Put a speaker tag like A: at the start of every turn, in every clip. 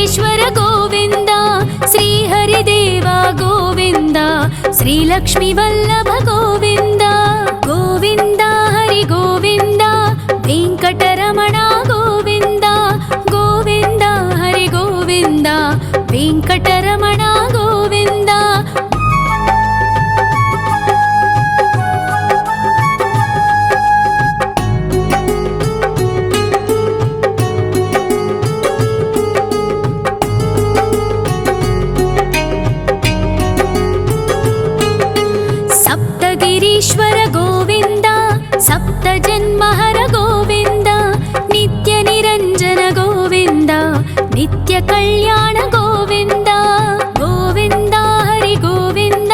A: వెంకటేశ్వర గోవింద, శ్రీహరిదేవ గోవింద, శ్రీలక్ష్మీ వల్లభ గోవింద. గోవింద హరి గోవింద, వెంకటరమణ గోవింద. గోవింద హరి గోవింద, వెంకటరమణ గోవింద. సప్తగిరీశ్వర గోవింద, సప్త జన్మహర గోవింద, నిత్య నిరంజన గోవింద, నిత్య కళ్యాణ గోవింద. గోవింద హరి గోవింద,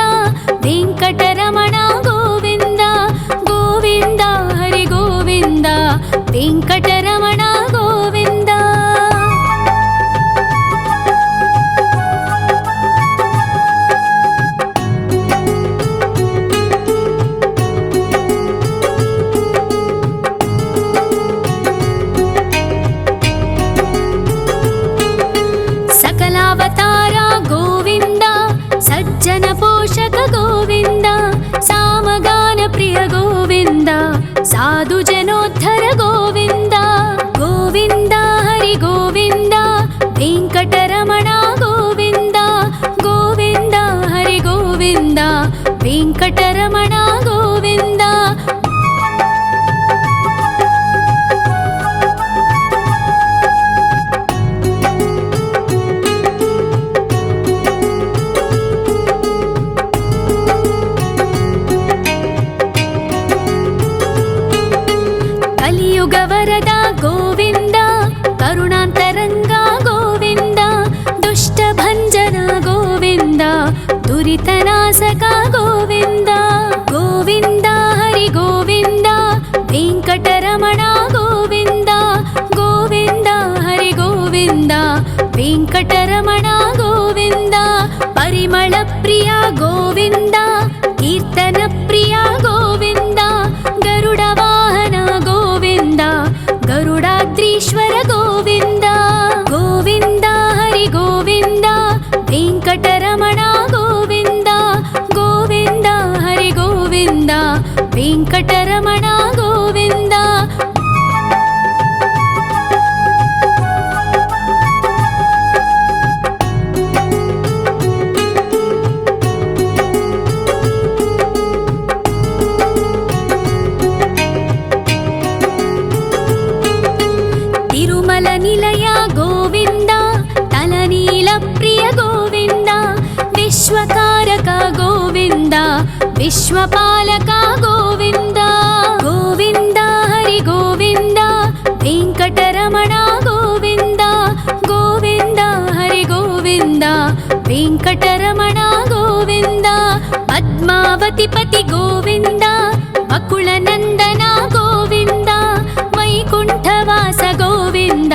A: వెంకటరమణ గోవింద. గోవింద హరి గోవింద, వెంకటరమణ గోవింద. సకలావతార గోవింద, సజ్జన పోషక గోవింద, సామగాన ప్రియ గోవింద, సాధు జనోద్ధర గోవింద. గోవింద హరి గోవింద, వెంకటరమణ గోవింద. గోవింద హరి గోవింద, వెంకటరమణ గోవింద. కలియుగ వరద గోవింద, కరుణాంతరంగ గోవింద, దుష్ట భంజన గోవింద, దురితనాశక గోవింద. గోవింద హరి గోవింద, వెంకటరమణ గోవింద. గోవింద హరి గోవింద, వెంకటరమణ గోవింద. పరిమళ ప్రియ గోవింద, కీర్తన ప్రియ గోవింద, గరుడ వాహన గోవింద, గరుడాద్రీశ్వర గోవింద. గోవింద హరి గోవింద, వెంకటరమణ గోవింద. గోవింద హరి గోవింద, వెంకటరమణ గోవింద. తిరుమల నిలయ గోవింద, తలనీల ప్రియ గోవింద, విశ్వకారక గోవింద, విశ్వపాలక గోవింద. గోవింద హరి గోవింద, వెంకటరమణ గోవింద. గోవింద హరి గోవింద, వెంకటరమణ గోవింద. పద్మావతి పతి గోవింద, అకుల నందన గోవింద, వైకుంఠవాస గోవింద,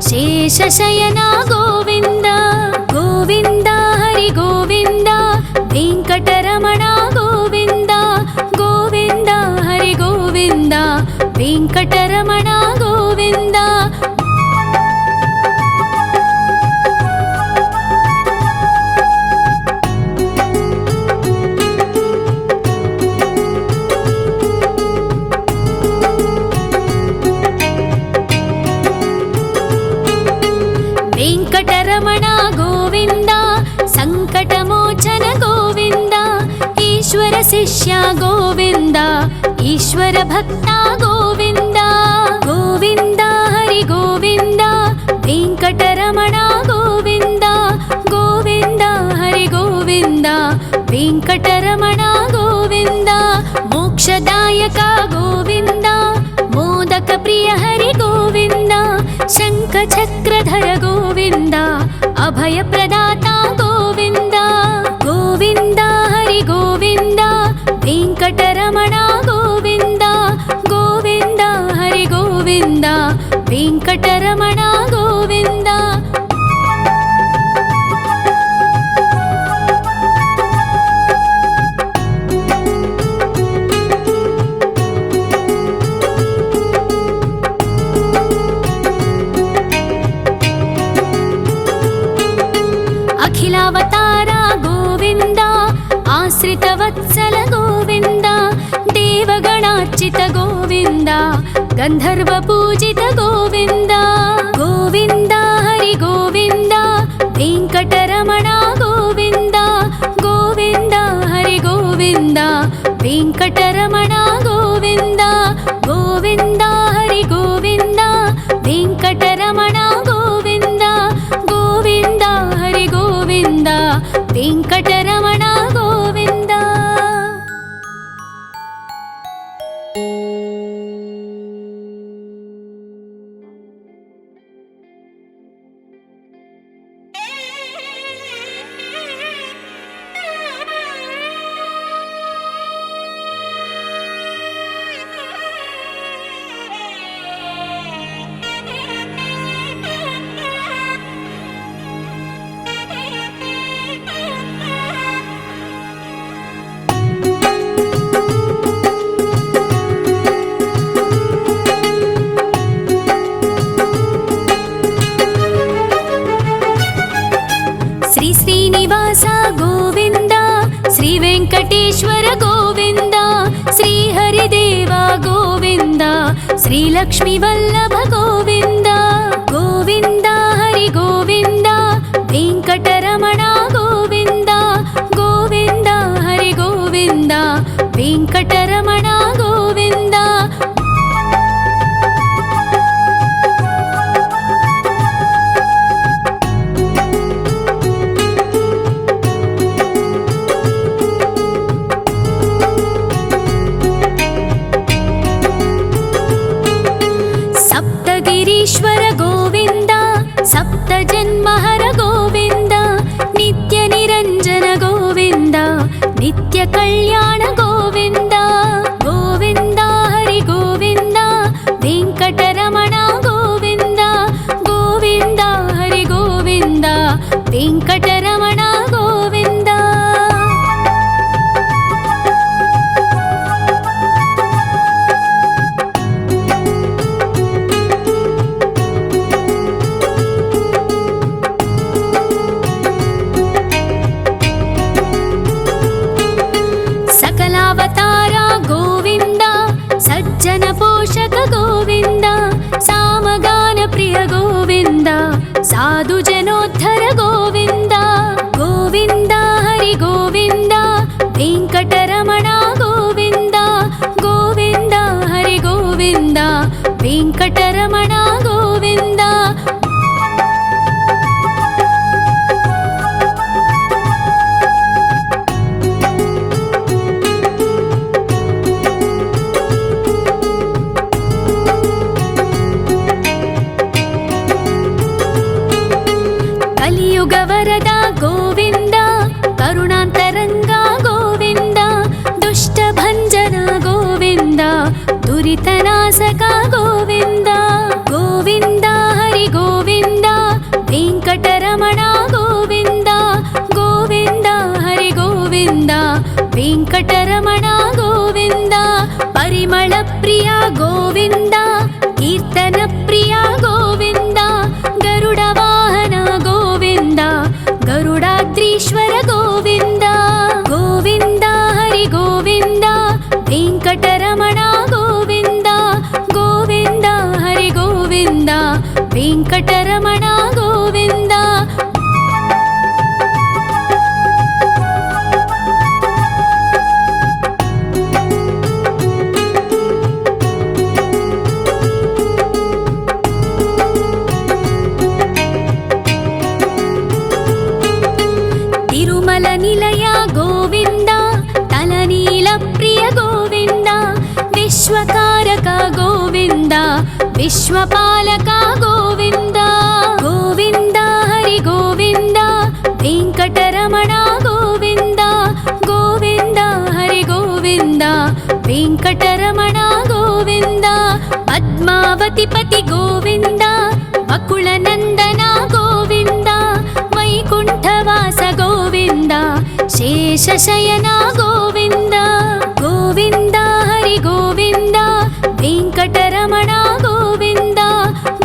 A: శేషశయన గోవింద. గోవింద హరి గోవింద, వెంకటరమణ గోవింద. గోవింద హరి గోవింద, వెంకటరమణ గోవింద. వెంకటరమణ గోవింద, సంకటమోచన గోవింద, ఈశ్వర శిష్య గోవింద, ఈశ్వర భక్త గోవింద. గోవింద హరి గోవింద, వెంకటరమణ గోవింద. గోవింద హరి గోవింద, వెంకటరమణ గోవింద. మోక్షదాయక గోవింద, మోదక ప్రియ హరి గోవింద, శంఖ చక్రధర గోవింద, అభయ ప్రదాత గోవింద. గోవింద హరి గోవింద, వెంకటరమణ గోవింద. గోవింద హరి గోవింద, వెంకటరమణ గోవింద. आश्रितवत्सल गोविन्द देवगणार्चित गोविन्द गन्धर्वपूजित गोविन्द गोविन्द हरि गोविन्द वेङ्कटरमण गोविन्द गोविन्द हरि गोविन्द वेङ्कटरमण गोविन्द गोविन्द हरि गोविन्द वेङ्कटरमण गोविन्द गोविन्द हरि गोविन्द वेङ्कटरमण गोविन्द। श्रीनिवास गोविन्द श्री वेङ्कटेश्वर गोविन्द श्री हरिदेव गोविन्द श्री लक्ष्मीवल्लभ गोविन्द गोविन्द हरि गोविन्द वेङ्कटरमण गोविन्द गोविन्द हरि गोविन्द वेङ्कटरमण गोविन्द। गिरीश्वर गोविन्द सप्तजन्महर गोविन्द नित्यनिरञ्जन गोविन्द नित्यकल्याण गोविन्द गोविन्द हरि गोविन्द वेङ्कटरमण गोविन्द गोविन्द हरि गोविन्द वेङ्कटरमण गोविन्द। सकलावतार गोविन्द सज्जन पोषक गोविन्द सामगान प्रिय गोविन्द साधु जनोद्धर गोविन्द गोविन्द हरि गोविन्द वेङ्कटरमण गोविन्द गोविन्द हरि गोविन्द वेङ्कटरमण गोविन्द। कलियुग वरद गोविन्द करुणान्तरङ्ग गोविन्द दुष्टभञ्जन गोविन्द दुरितनाशक गोविन्द गोविन्द हरि गोविन्द वेङ्कटरमण गोविन्द गोविन्द हरि गोविन्द वेङ्कटरमण गोविन्द। परिमल प्रिय गोविन्द कीर्तन प्रिय गोविन्द गरुड वाहन गोविन्द गरुडाद्रीश्वर गोविन्द गोविन्द हरि गोविन्द वेङ्कटरमण गोविन्द गोविन्द हरि गोविन्द वेङ्कटरमण गोविन्द। तिरुमल निलय गोविन्द तलनील प्रिय गोविन्द विश्वकारक गोविन्द विश्वपालक गोविन्द गोविन्द हरि गोविन्द वेङ्कटरमण गोविन्द गोविन्द हरि गोविन्द वेङ्कटरमण गोविन्द। पद्मावति पति गोविन्द बकुलनन्दन गोविन्द वैकुण्ठवास गोविन्द शेषशयन गोविन्द गोविन्द हरि गोविन्द वेङ्कटरमण गोविन्द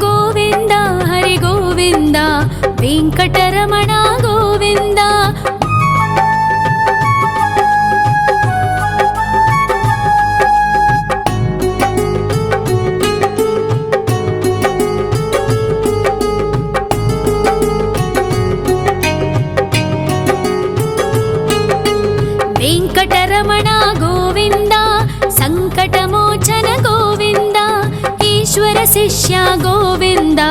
A: गोविन्द हरि गोविन्द वेङ्कटरमण गोविन्द। వెంకటరమణ గోవింద సంకటమోచన గోవింద ఈశ్వర శిష్య గోవింద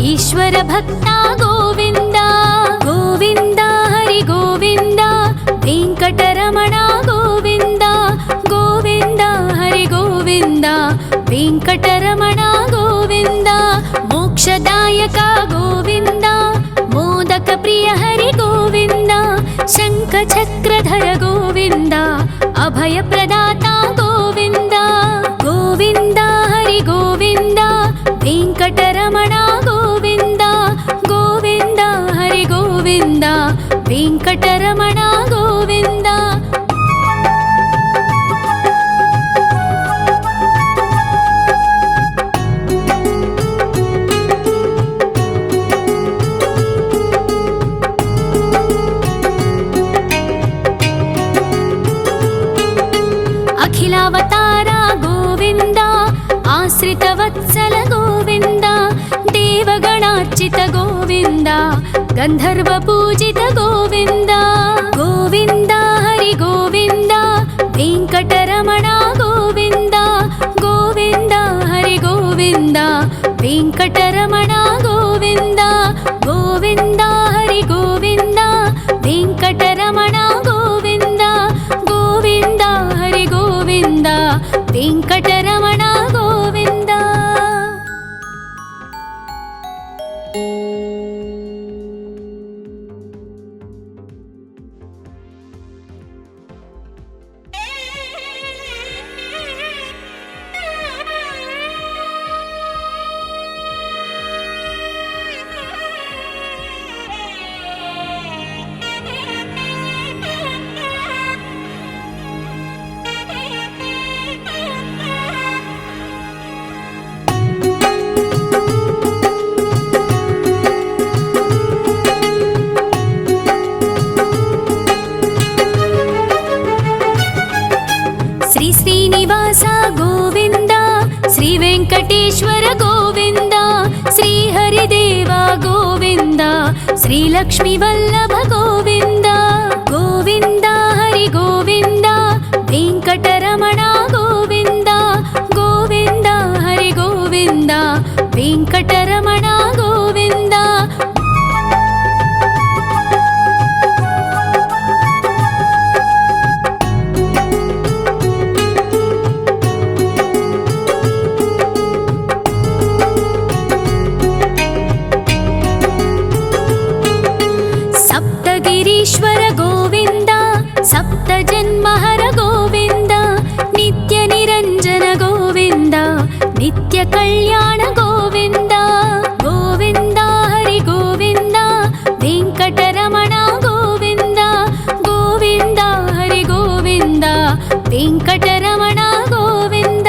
A: ఈశ్వర భక్త గోవింద గోవింద హరి గోవింద వెంకటరమణ గోవింద గోవింద హరి గోవింద వెంకటరమణ గోవింద మోక్షదాయక గోవింద మోదక ప్రియ హరి గోవింద శంఖ చక్రధర గోవింద అభయ ప్రదాత గోవింద గోవింద హరి గోవింద వెంకటరమణ గోవింద గోవింద హరి గోవింద వెంకటరమణ గోవింద అఖిలావతార గోవింద ఆశ్రితవత్సల గోవింద దేవగణార్చిత గోవింద గంధర్వ పూజిత గోవింద గోవింద హరి గోవింద వెంకటరమణ గోవింద గోవింద హరి గోవింద వెంకటరమణ గోవింద గోవింద హరి గోవింద వెంకటరమణ గోవింద గోవింద హరి గోవింద వెంకటరమణ గోవింద శ్రీ శ్రీనివాస గోవింద శ్రీ వెంకటేశ్వర గోవింద శ్రీ హరిదేవ గోవింద శ్రీ లక్ష్మీ వల్లభ గోవింద గోవింద హరి గోవింద వెంకటరమణ గోవింద గోవింద హరి గోవింద వెంకటరమణ గోవింద సప్తగిరీశ్వర గోవింద సప్త జన్మహర గోవింద నిత్య నిరంజన గోవింద నిత్య కళ్యాణ గోవింద గోవింద హరి గోవింద వెంకటరమణ గోవింద గోవింద హరి గోవింద వెంకటరమణ గోవింద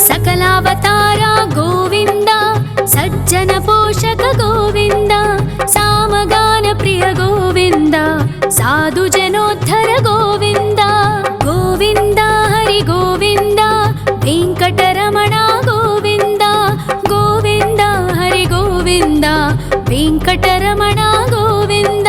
A: సకలావతార గోవింద సజ్జన పోషక గోవింద సామగాన ప్రియ గోవింద సాధు జనోద్ధర గోవింద గోవింద హరి గోవింద వెంకటరమణ గోవింద గోవింద హరి గోవింద వెంకటరమణ గోవింద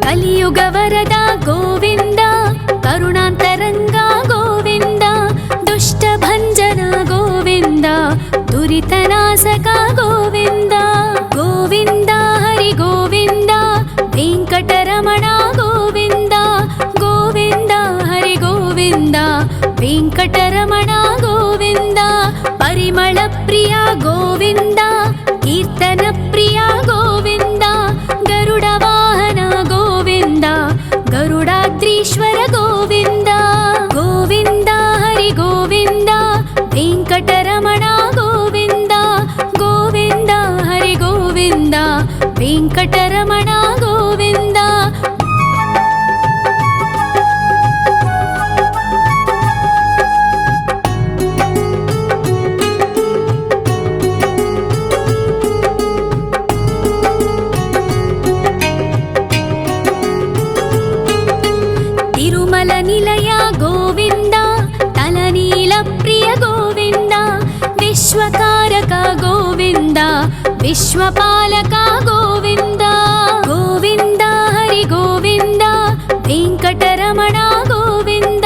A: కలియుగ వరద గోవింద కరుణాంతరంగ గోవింద దుష్ట భంజన గోవింద దురితనాశక గోవింద గోవింద హరి గోవింద వెంకటరమణ గోవింద గోవింద హరి గోవింద వెంకటరమణ గోవింద పరిమళ ప్రియ గోవింద కీర్తన ప్రియ గోవింద గరుడ వాహన గోవింద గరుడాద్రీశ్వర గోవింద గోవింద హరి గోవింద వెంకటరమణ గోవింద గోవింద హరి గోవింద వెంకటరమణ గోవింద विश्वकारक गोविन्द विश्वपालक गोविन्द गोविन्द हरि गोविन्द वेङ्कटरमण गोविन्द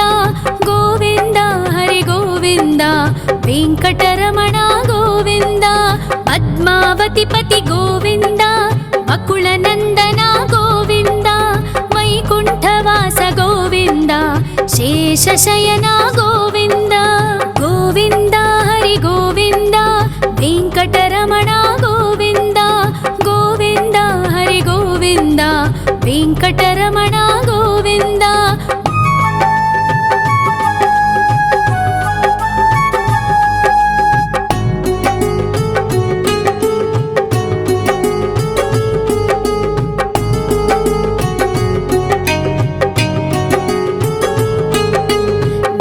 A: गोविन्द हरि गोविन्द वेङ्कटरमण गोविन्द पद्मावतिपति गोविन्द बकुलनन्दन गोविन्द वैकुण्ठवास गोविन्द शेषशयन गोविन्द गोविन्द हरि गोविन्द वेङ्कटरमण गोविन्द गोविन्द हरि गोविन्द वेङ्कटरमण गोविन्द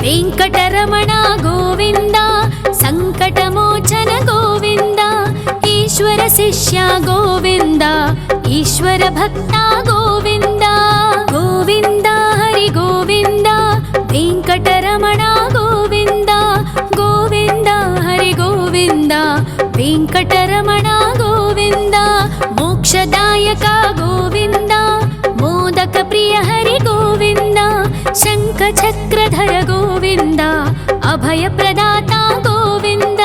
A: वेङ्कटरमण गोविन्द सङ्कटमोचन गोविन्द ईश्वर शिष्य गोविन्द ईश्वर भक्त गोविन्द गोविन्द हरि गोविन्द वेङ्कटरमण गोविन्द गोविन्द हरि गोविन्द वेङ्कटरमण गोविन्द मोक्षदायक गोविन्द मोदक प्रिय हरि गोविन्द शङ्खचक्रधर गोविन्द अभयप्रदाता गोविन्द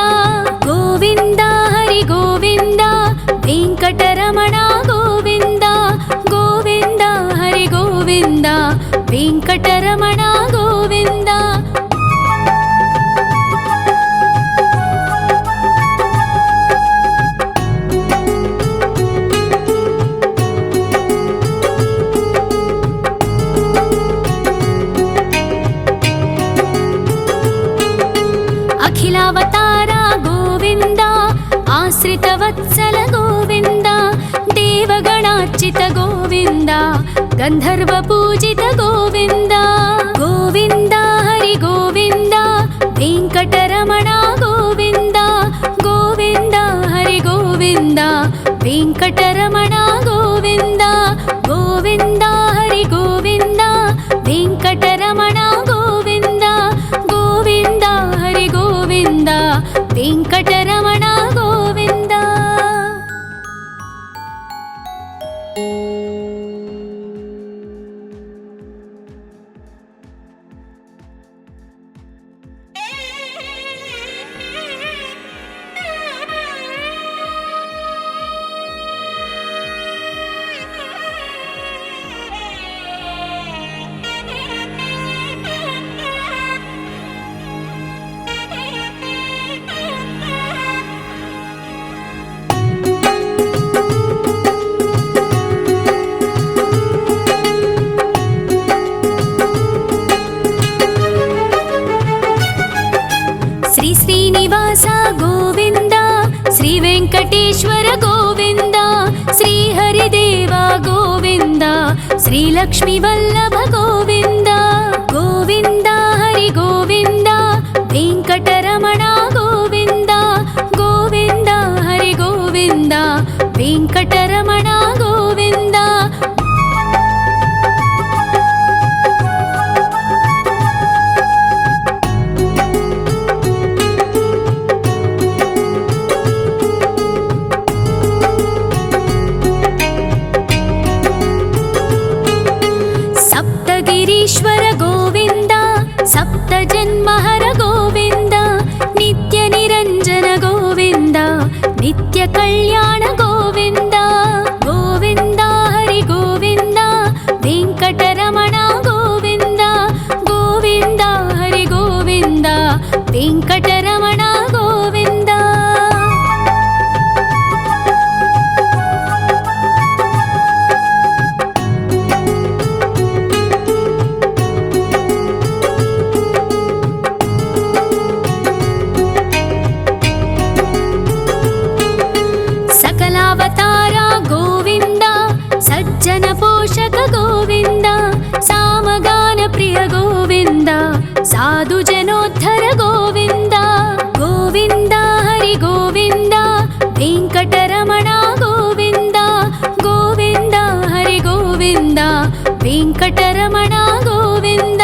A: गोविन्द हरि गोविन्द वेङ्कटरमण गोविन्द गोविन्द हरि गोविन्द वेङ्कटरमण गोविन्द अखिलावतार गोविन्द आश्रितवत्सल गोविन्द देवगणार्चित गोविन्द गन्धर्वपूजित गोविन्द गोविन्द हरि गोविन्द वेङ्कटरमण गोविन्द गोविन्द हरि गोविन्द वेङ्कटरमण गोविन्द गोविन्द हरि गोविन्द वेङ्कटरमण गोविन्द गोविन्द हरि गोविन्द वेङ्कटरमण गोविन्द श्रीनिवास गोविन्द श्रीवेङ्कटेश्वर गोविन्द श्रीहरिदेव गोविन्द श्रीलक्ष्मीवल्लभ गोविन्द गोविन्द हरि गोविन्द वेङ्कटरमण गोविन्द गोविन्द हरि गोविन्द वेङ्कटरमण गोविन्द गिरीश्वर गोविन्द सप्तजन्महर गोविन्द नित्यनिरञ्जन गोविन्द नित्यकल्याण गोविन्द गोविन्द हरि गोविन्द वेङ्कटरमण गोविन्द गोविन्द हरि गोविन्द वेङ्कटरमण गोविन्द सकलावतार गोविन्द सज्जन पोषक गोविन्द सामगान प्रिय गोविन्द साधु जनोद्धर गोविन्द गोविन्द हरि गोविन्द वेङ्कटरमण गोविन्द गोविन्द हरि गोविन्द वेङ्कटरमण गोविन्द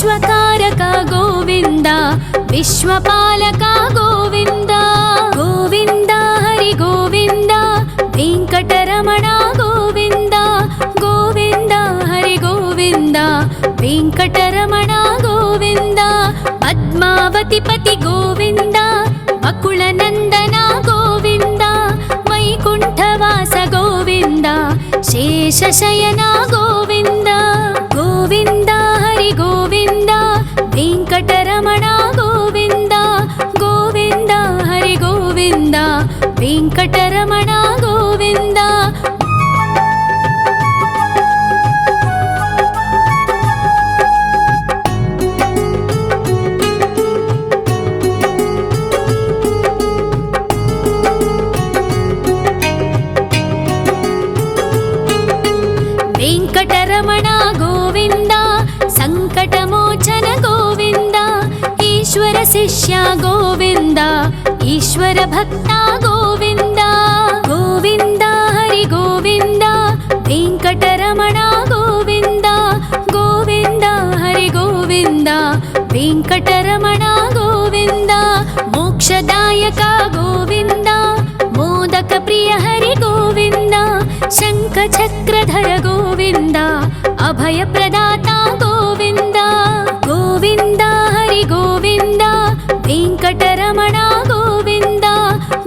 A: विश्वकारक गोविन्द विश्वपालक गोविन्द गोविन्द हरि गोविन्द वेङ्कटरमण गोविन्द गोविन्द हरि गोविन्द वेङ्कटरमण गोविन्द पद्मावतिपति गोविन्द बकुलनन्दन गोविन्द वैकुण्ठवास गोविन्द शेषशयन गोविन्द गोविन्द हरि गोविन्द वेङ्कटरमण गोविन्द गोविन्द हरि गोविन्द वेङ्कटरमण गोविन्द वेङ्कटरमण गोविन्द सङ्कटमोचन गोविन्द ईश्वर शिष्य गोविन्द ईश्वर भक्त गोविन्द गोविन्द हरि गोविन्द वेङ्कटरमण गोविन्द गोविन्द हरि गोविन्द वेङ्कटरमण गोविन्द मोक्षदायक गोविन्द मोदक प्रिय हरि गोविन्द शङ्खचक्रधर गोविन्द अभयप्रदाता गोविन्द गोविन्द हरि गोविन्द वेङ्कटरमण गोविन्द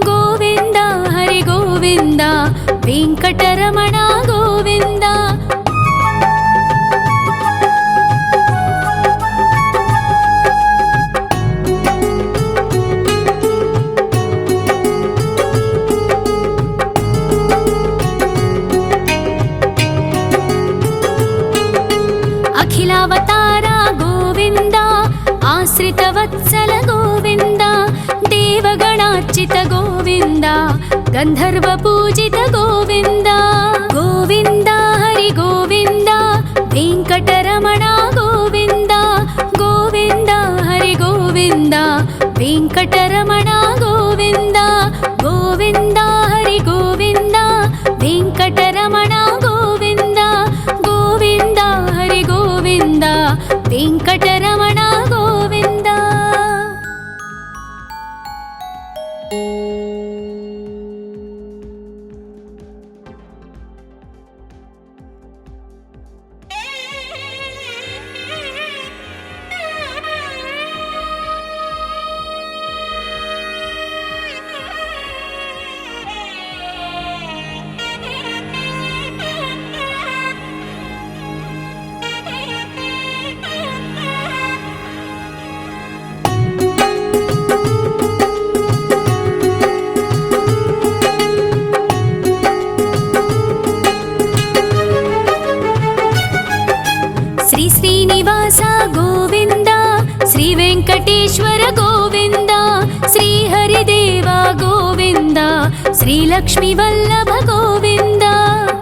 A: गोविन्द हरि गोविन्द वेङ्कटरमण गोविन्द अखिलावतार गोविन्द आश्रितवत्सल गोविन्द देवगणार्चित गोविन्द गन्धर्वपूजित गोविन्द गोविन्द हरि गोविन्द वेङ्कटरमण गोविन्द गोविन्द हरि गोविन्द वेङ्कटरमण गोविन्द गोविन्द हरि गोविन्द वेङ्कटरमण गोविन्द गोविन्द हरि गोविन्द वेङ्कटरमण गोविन्द श्री श्रीनिवास गोविन्द श्री वेङ्कटेश्वर गोविन्द श्री हरिदेव गोविन्द श्री लक्ष्मीवल्लभ गोविन्द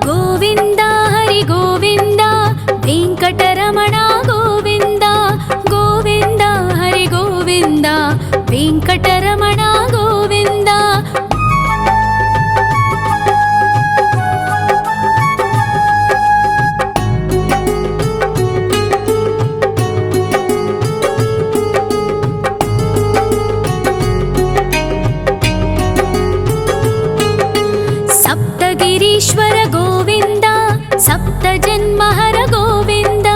A: गोविन्द हरि गोविन्द वेङ्कटरमण गोविन्द गोविन्द हरि गोविन्द वेङ्कटरमण गोविन्द सप्तगिरीश्वर गोविन्द सप्तजन्महर गोविन्द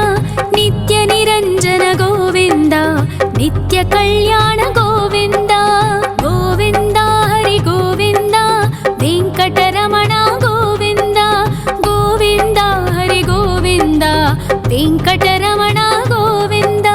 A: नित्यनिरञ्जन गोविन्द नित्यकल्याण गोविन्द गोविन्द हरि गोविन्द वेङ्कटरमण गोविन्द गोविन्द हरि गोविन्द वेङ्कटरमण गोविन्द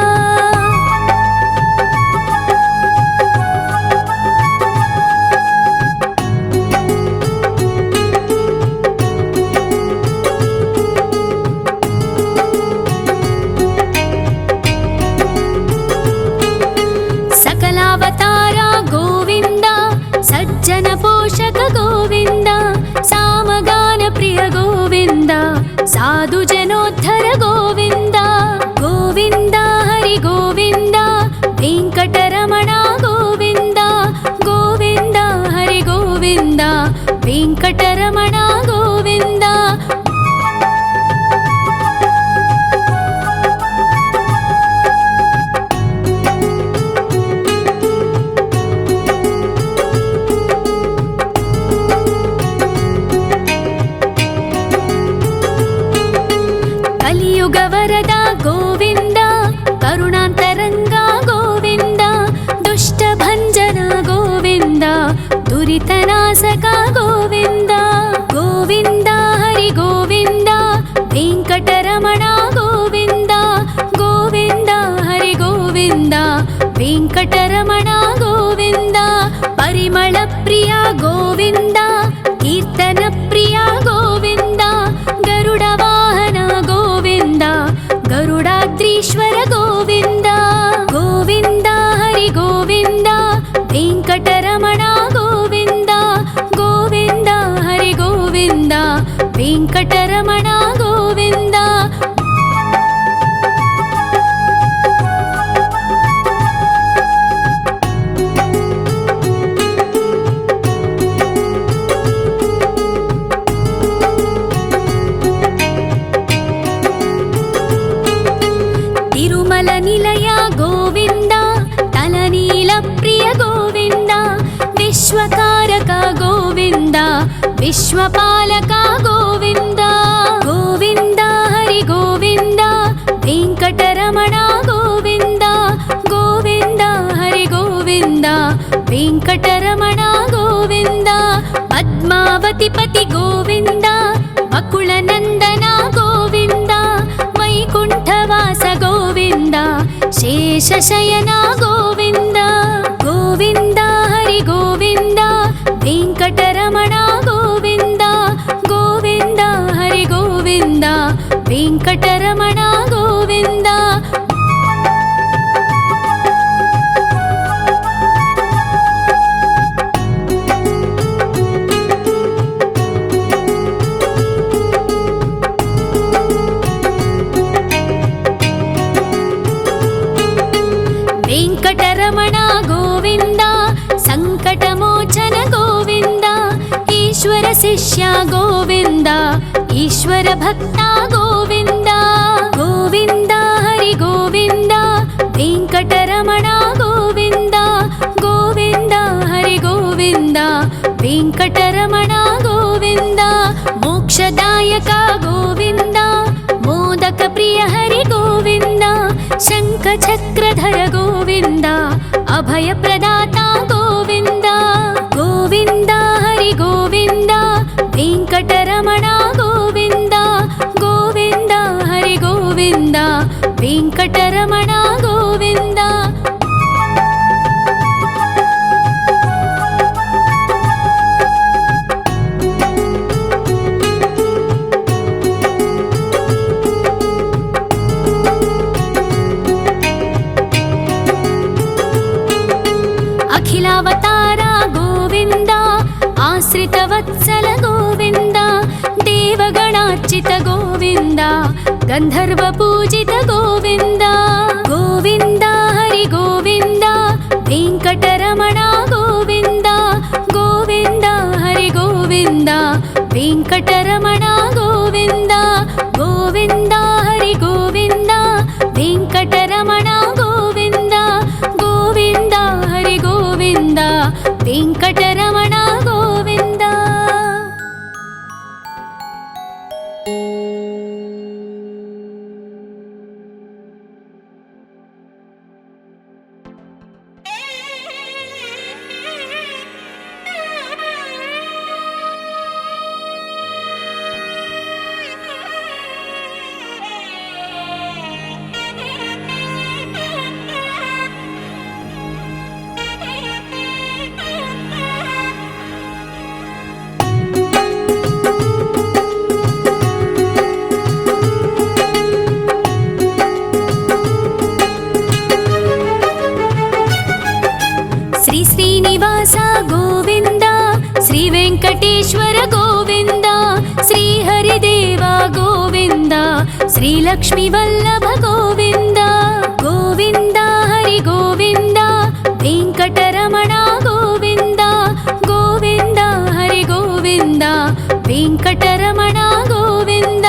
A: ವೆಂಕಟರಮಣ ಗೋವಿಂದ. ಪರಿಮಳ ಪ್ರಿಯ ಗೋವಿಂದ, ಕೀರ್ತನ ಪ್ರಿಯ ಗೋವಿಂದ. ಗರುಡ ವಾಹನ ಗೋವಿಂದ, ಗರುಡಾದ್ರೀಶ್ವರ ಗೋವಿಂದ. ಗೋವಿಂದ ಹರಿ ಗೋವಿಂದ, ವೆಂಕಟರಮಣ ಗೋವಿಂದ. ಗೋವಿಂದ ಹರಿ ಗೋವಿಂದ, ವೆಂಕಟರಮಣ ಗೋವಿಂದ. ತಿರುಮಲ ನಿಲಯ ಗೋವಿಂದ, ತಲನೀಲ ಪ್ರಿಯ ಗೋವಿಂದ. ವಿಶ್ವಕಾರಕ ಗೋವಿಂದ, ವಿಶ್ವಪಾಲಕ ಗೋವಿಂದ. ಗೋವಿಂದ ಹರಿ ಗೋವಿಂದ, ವೆಂಕಟರಮಣ ಗೋವಿಂದ. ಗೋವಿಂದ ಹರಿ ಗೋವಿಂದ, ವೆಂಕಟರಮಣ ಗೋವಿಂದ. ಪದ್ಮಾವತಿ ಪತಿ ಗೋವಿಂದ, ಅಕುಳ ನಂದನ ಗೋವಿಂದ. ವೈಕುಂಠವಾಸ ಗೋವಿಂದ, ಶೇಷಶಯನ ಗೋವಿಂದ. ಗೋವಿಂದ ಹರಿ ಗೋವಿಂದ, ವೆಂಕಟರಮಣ ಗೋವಿಂದ. ಗೋವಿಂದ ಹರಿ ಗೋವಿಂದ, ವೆಂಕಟರಮಣ ಗೋವಿಂದ. ವೆಂಕಟರಮಣ ಗೋವಿಂದ, ಸಂಕಟಮೋಚನ ಗೋವಿಂದ. ಈಶ್ವರ ಶಿಷ್ಯ ಗೋವಿಂದ, ಈಶ್ವರ ಭಕ್ತ ಗೋವಿಂದ. ಗೋವಿಂದ ಹರಿ ಗೋವಿಂದ, ವೆಂಕಟರಮಣ ಗೋವಿಂದ. ಗೋವಿಂದ ಹರಿ ಗೋವಿಂದ, ವೆಂಕಟರಮಣ ಗೋವಿಂದ. ಮೋಕ್ಷದಾಯಕ ಗೋವಿಂದ, ಮೋದಕ ಪ್ರಿಯ ಹರಿ ಗೋವಿಂದ. ಶಂಖ ಚಕ್ರಧರ ಗೋವಿಂದ, ಅಭಯ ಪ್ರದಾತ ಗೋವಿಂದ. ಗೋವಿಂದ ಹರಿ ಗೋವಿಂದ, ವೆಂಕಟರಮಣ ಗೋವಿಂದ. ಗೋವಿಂದ ಹರಿ ಗೋವಿಂದ, ವೆಂಕಟರಮಣ ಗೋವಿಂದ. ಅಖಿಲಾವತಾರ ಗೋವಿಂದ, ಆಶ್ರಿತ ವತ್ಸಲ ಗೋವಿಂದ. ದೇವಗಣಾರ್ಚಿತ ಗೋವಿಂದ, ಗಂಧರ್ವ ಪೂಜಿತ ಗೋವಿಂದ. ಗೋವಿಂದ ಹರಿ ಗೋವಿಂದ, ವೆಂಕಟರಮಣ ಗೋವಿಂದ. ಗೋವಿಂದ ಹರಿ ಗೋವಿಂದ, ವೆಂಕಟರಮಣ ಗೋವಿಂದ. ಗೋವಿಂದ ಹರಿ ಗೋವಿಂದ, ವೆಂಕಟರಮಣ ಗೋವಿಂದ. ಗೋವಿಂದ ಹರಿ ಗೋವಿಂದ, ವೆಂಕಟರಮಣ ಗೋವಿಂದ. ಶ್ರೀ ಶ್ರೀನಿವಾಸ ಗೋವಿಂದ, ಶ್ರೀ ವೆಂಕಟೇಶ್ವರ ಗೋವಿಂದ. ಶ್ರೀ ಹರಿದೇವ ಗೋವಿಂದ, ಶ್ರೀ ಲಕ್ಷ್ಮೀ ವಲ್ಲಭ ಗೋವಿಂದ. ಗೋವಿಂದ ಹರಿ ಗೋವಿಂದ, ವೆಂಕಟರಮಣ ಗೋವಿಂದ. ಗೋವಿಂದ ಹರಿ ಗೋವಿಂದ, ವೆಂಕಟರಮಣ ಗೋವಿಂದ.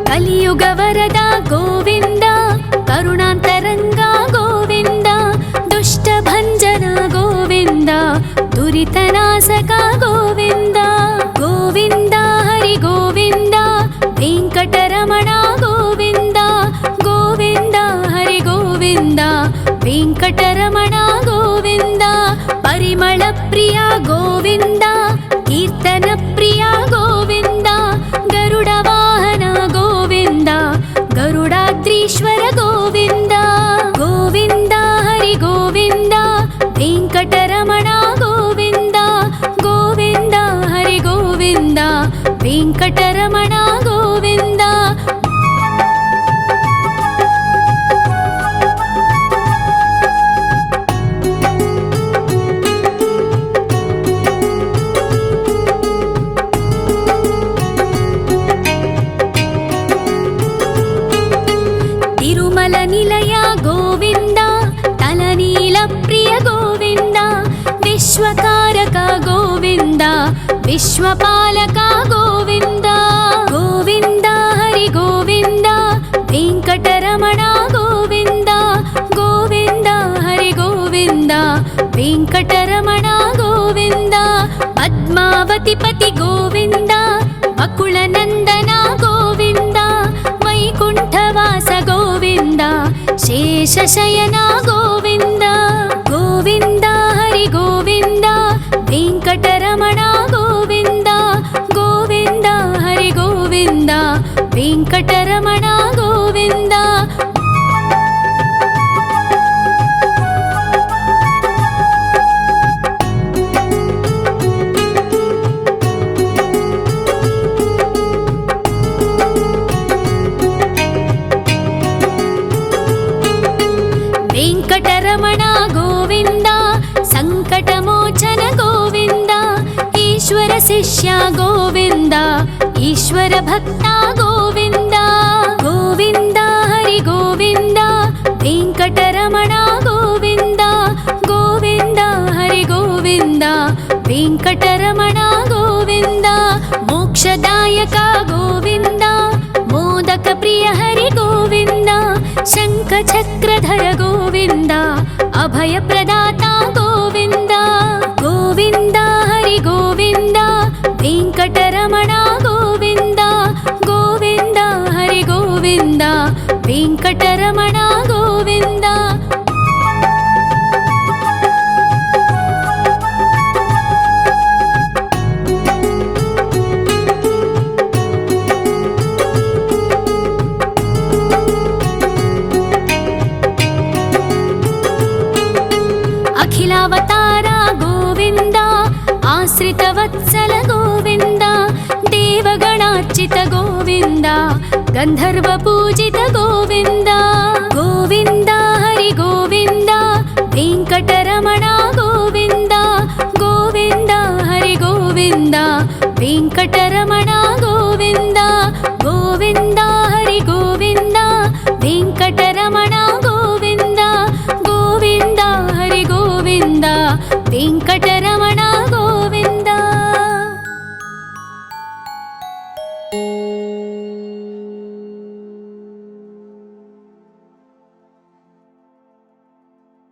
A: కలియుగ వరద గోవింద కరుణాంతరంగ గోవింద దుష్ట భంజన గోవింద దురితనాశక గోవింద గోవింద హరి గోవింద వెంకటరమణ గోవింద గోవింద హరి గోవింద వెంకటరమణ గోవింద పరిమళ ప్రియ గోవింద కీర్తన ప్రియ గోవింద గరుడ వాహన గోవింద గరుడాద్రీశ్వర గోవింద గోవింద హరి గోవింద వెంకటరమణ గోవింద గోవింద హరి గోవింద వెంకటరమణ గోవింద తిరుమల నిలయ గోవింద తలనీల ప్రియ గోవింద విశ్వకారక గోవింద విశ్వపాలక గోవింద గోవింద హరి గోవింద వెంకటరమణ గోవింద గోవింద హరి గోవింద వెంకటరమణ గోవింద పద్మావతి పతి గోవింద అకుల నందన గోవింద వైకుంఠవాస గోవింద శేషశయన గోవింద గోవింద హరి గోవింద వెంకటరమణ గోవింద గోవింద హరి గోవింద వెంకటరమణ గోవింద వెంకటరమణ గోవింద సంకటమోచన గోవింద ఈశ్వర శిష్య గోవింద ఈశ్వర భక్త గోవింద గోవింద హరి గోవింద వెంకటరమణ గోవింద గోవింద హరి గోవింద వెంకటరమణ గోవింద మోక్షదాయక గోవింద మోదక ప్రియ హరి గోవింద శంఖ చక్రధర గోవింద అభయ ప్రదాత గోవింద గోవింద హరి గోవింద వెంకటరమణ గోవింద గోవింద హరి గోవింద వెంకటరమణ గోవింద అఖిలావతార గోవింద ఆశ్రిత వత్సల గోవింద దేవగణార్చిత గోవింద గంధర్వ పూజిత గోవింద గోవింద హరి గోవింద వెంకటరమణ